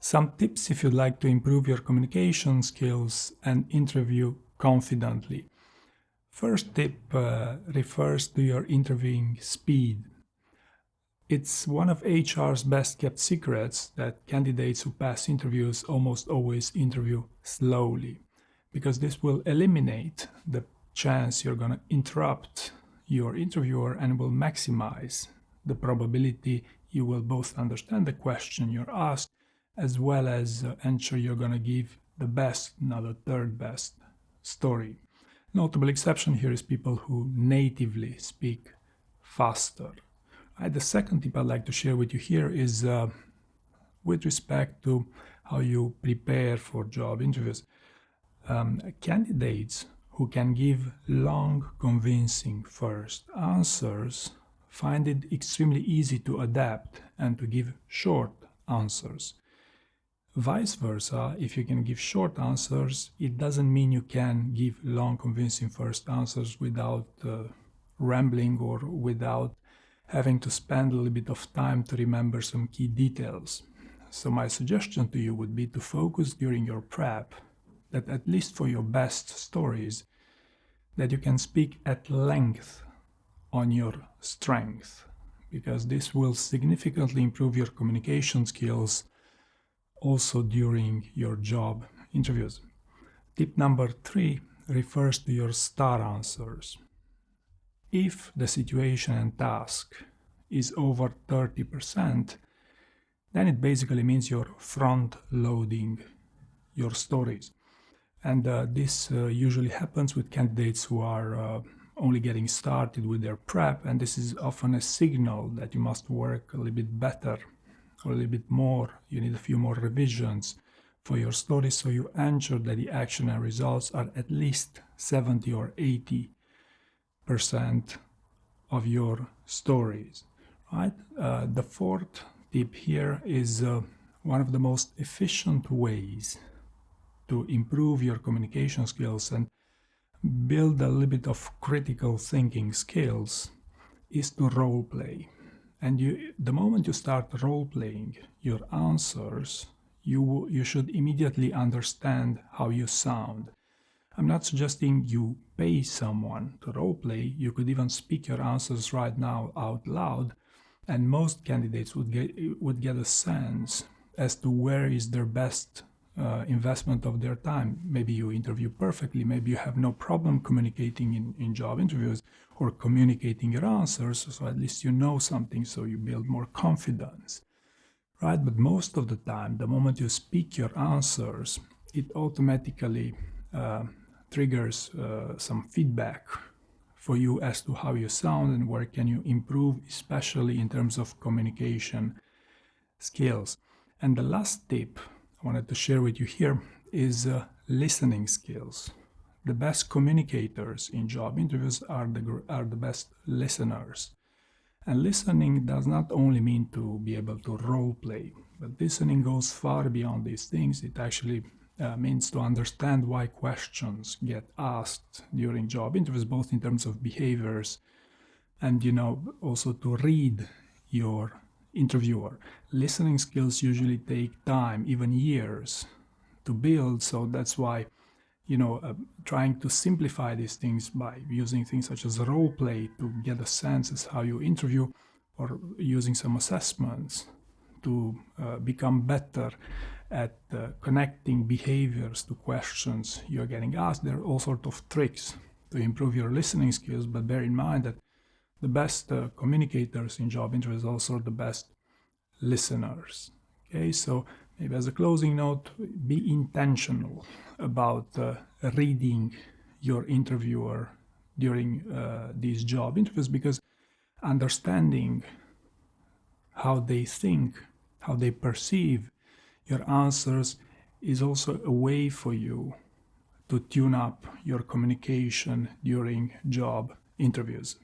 Some tips if you'd like to improve your communication skills and interview confidently. First tip refers to your interviewing speed. It's one of HR's best kept secrets that candidates who pass interviews almost always interview slowly, because this will eliminate the chance you're going to interrupt your interviewer and will maximize the probability you will both understand the question you're asked as well as ensure you're going to give the best, not the third best story. Notable exception here is people who natively speak faster. The second tip I'd like to share with you here is with respect to how you prepare for job interviews. Candidates who can give long, convincing first answers find it extremely easy to adapt and to give short answers. Vice versa, if you can give short answers, it doesn't mean you can give long, convincing first answers without rambling or without having to spend a little bit of time to remember some key details. So my suggestion to you would be to focus during your prep that at least for your best stories, that you can speak at length on your strength, because this will significantly improve your communication skills also during your job interviews. Tip number 3 refers to your star answers. If the situation and task is over 30%, then it basically means you're front-loading your stories. And this usually happens with candidates who are only getting started with their prep, and this is often a signal that you must work a little bit better or a little bit more. You need a few more revisions for your story, so you ensure that the action and results are at least 70 or 80% of your stories, right? The fourth tip here is one of the most efficient ways to improve your communication skills and build a little bit of critical thinking skills is to role play. And the moment you start role playing your answers, you should immediately understand how you sound. I'm not suggesting you pay someone to role play. You could even speak your answers right now out loud, and most candidates would get a sense as to where is their best investment of their time. Maybe you interview perfectly, maybe you have no problem communicating in job interviews or communicating your answers, so at least you know something, so you build more confidence, right? But most of the time, the moment you speak your answers, it automatically triggers some feedback for you as to how you sound and where can you improve, especially in terms of communication skills. And the last tip I wanted to share with you here is listening skills. The best communicators in job interviews are the best listeners. And listening does not only mean to be able to role play, but listening goes far beyond these things. It actually means to understand why questions get asked during job interviews, both in terms of behaviors and, also to read your interviewer. Listening skills usually take time, even years, to build. So that's why, trying to simplify these things by using things such as role play to get a sense as how you interview, or using some assessments to become better at connecting behaviors to questions you're getting asked. There are all sorts of tricks to improve your listening skills, but bear in mind that the best communicators in job interviews are also the best listeners. Okay, so maybe as a closing note, be intentional about reading your interviewer during these job interviews, because understanding how they think, how they perceive your answers is also a way for you to tune up your communication during job interviews.